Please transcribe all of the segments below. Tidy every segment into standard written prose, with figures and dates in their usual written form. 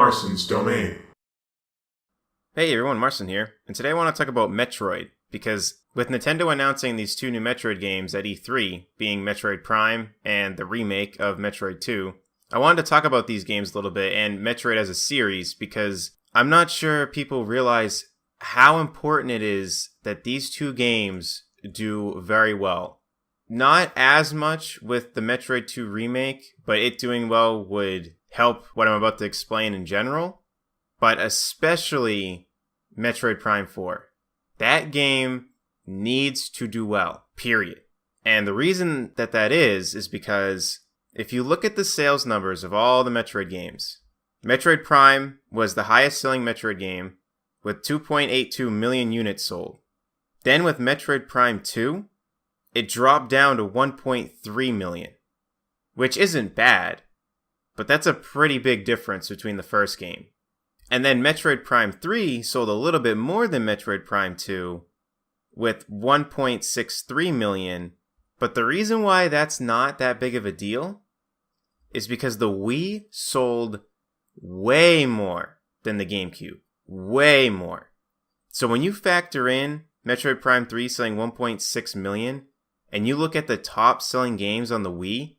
Marston's Domain. Hey everyone, Marston here, and today I want to talk about Metroid, because with Nintendo announcing these two new Metroid games at E3, being Metroid Prime and the remake of Metroid 2, I wanted to talk about these games a little bit and Metroid as a series, because I'm not sure people realize how important it is that these two games do very well. Not as much with the Metroid 2 remake, but it doing well would help what I'm about to explain in general, but especially Metroid Prime 4. That game needs to do well, period. And the reason that is because if you look at the sales numbers of all the Metroid games, Metroid Prime was the highest selling Metroid game with 2.82 million units sold. Then with Metroid Prime 2, it dropped down to 1.3 million, which isn't bad, but that's a pretty big difference between the first game. And then Metroid Prime 3 sold a little bit more than Metroid Prime 2 with 1.63 million, but the reason why that's not that big of a deal is because the Wii sold way more than the GameCube. Way more. So when you factor in Metroid Prime 3 selling 1.6 million, and you look at the top selling games on the Wii,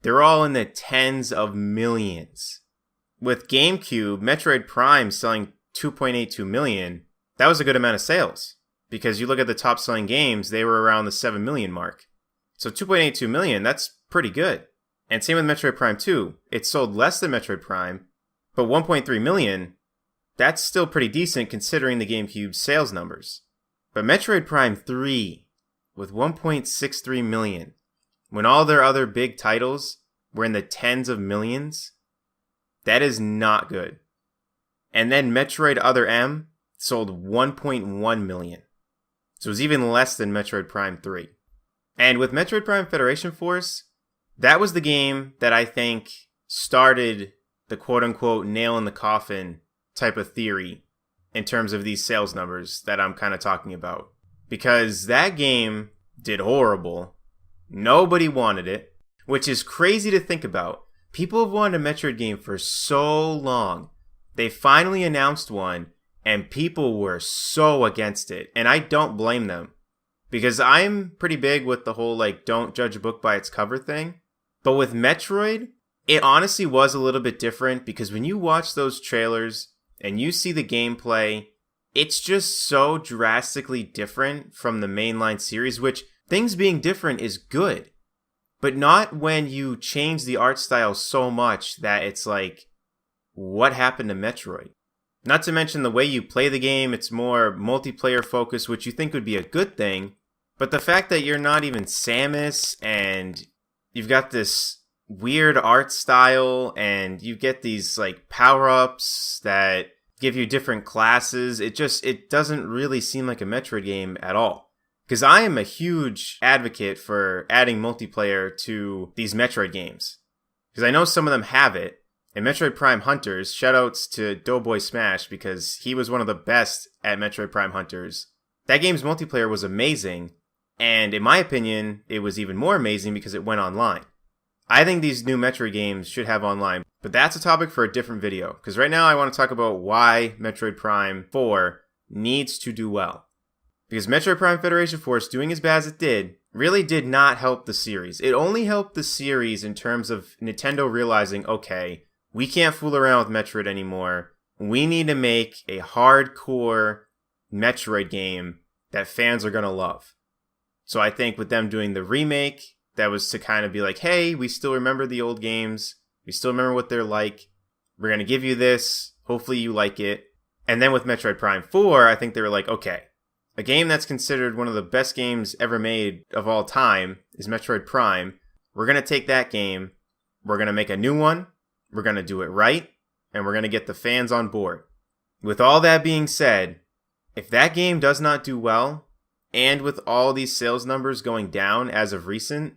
they're all in the tens of millions. With GameCube, Metroid Prime selling 2.82 million, that was a good amount of sales. Because you look at the top selling games, they were around the 7 million mark. So 2.82 million, that's pretty good. And same with Metroid Prime 2. It sold less than Metroid Prime, but 1.3 million, that's still pretty decent considering the GameCube's sales numbers. But Metroid Prime 3, with 1.63 million, when all their other big titles were in the tens of millions, that is not good. And then Metroid Other M sold 1.1 million. So it was even less than Metroid Prime 3. And with Metroid Prime Federation Force, that was the game that I think started the quote-unquote nail in the coffin type of theory in terms of these sales numbers that I'm kind of talking about. Because that game did horrible. Nobody wanted it, which is crazy to think about. People have wanted a Metroid game for so long. They finally announced one, and people were so against it. And I don't blame them. Because I'm pretty big with the whole, don't judge a book by its cover thing. But with Metroid, it honestly was a little bit different. Because when you watch those trailers and you see the gameplay, it's just so drastically different from the mainline series, which things being different is good. But not when you change the art style so much that it's like, what happened to Metroid? Not to mention the way you play the game, it's more multiplayer focused, which you think would be a good thing. But the fact that you're not even Samus, and you've got this weird art style, and you get these power-ups that give you different classes, it doesn't really seem like a Metroid game at all. Because I am a huge advocate for adding multiplayer to these Metroid games. Because I know some of them have it. And Metroid Prime Hunters, shoutouts to Doughboy Smash, because he was one of the best at Metroid Prime Hunters. That game's multiplayer was amazing. And in my opinion, it was even more amazing because it went online. I think these new Metroid games should have online. But that's a topic for a different video. Because right now I want to talk about why Metroid Prime 4 needs to do well. Because Metroid Prime Federation Force, doing as bad as it did, really did not help the series. It only helped the series in terms of Nintendo realizing, okay, we can't fool around with Metroid anymore. We need to make a hardcore Metroid game that fans are going to love. So I think with them doing the remake, that was to kind of be like, hey, we still remember the old games. We still remember what they're like. We're going to give you this. Hopefully you like it. And then with Metroid Prime 4, I think they were like, okay, a game that's considered one of the best games ever made of all time is Metroid Prime. We're going to take that game. We're going to make a new one. We're going to do it right. And we're going to get the fans on board. With all that being said, if that game does not do well, and with all these sales numbers going down as of recent,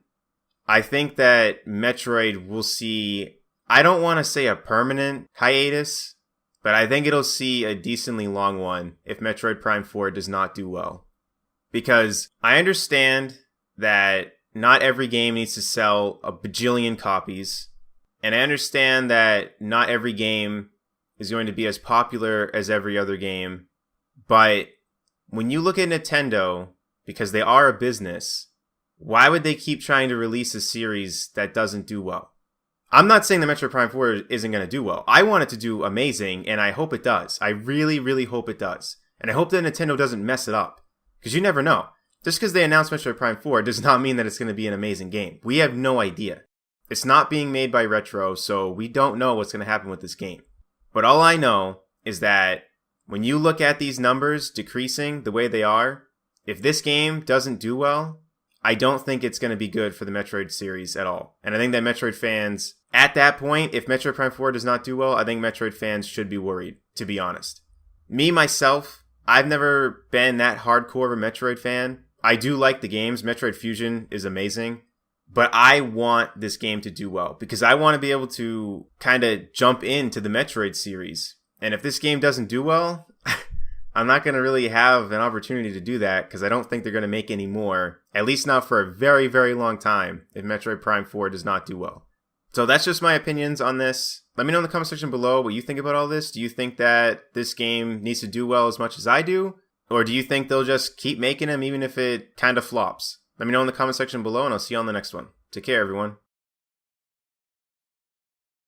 I think that Metroid will see, I don't want to say a permanent hiatus, but I think it'll see a decently long one if Metroid Prime 4 does not do well. Because I understand that not every game needs to sell a bajillion copies. And I understand that not every game is going to be as popular as every other game. But when you look at Nintendo, because they are a business, why would they keep trying to release a series that doesn't do well? I'm not saying the Metroid Prime 4 isn't going to do well. I want it to do amazing, and I hope it does. I really, really hope it does. And I hope that Nintendo doesn't mess it up. Because you never know. Just because they announced Metroid Prime 4 does not mean that it's going to be an amazing game. We have no idea. It's not being made by Retro, so we don't know what's going to happen with this game. But all I know is that when you look at these numbers decreasing the way they are, if this game doesn't do well, I don't think it's going to be good for the Metroid series at all. And I think that Metroid fans, at that point, if Metroid Prime 4 does not do well, I think Metroid fans should be worried, to be honest. Me, myself, I've never been that hardcore of a Metroid fan. I do like the games. Metroid Fusion is amazing. But I want this game to do well because I want to be able to kind of jump into the Metroid series. And if this game doesn't do well, I'm not going to really have an opportunity to do that because I don't think they're going to make any more, at least not for a very, very long time, if Metroid Prime 4 does not do well. So that's just my opinions on this. Let me know in the comment section below what you think about all this. Do you think that this game needs to do well as much as I do? Or do you think they'll just keep making them even if it kind of flops? Let me know in the comment section below and I'll see you on the next one. Take care, everyone.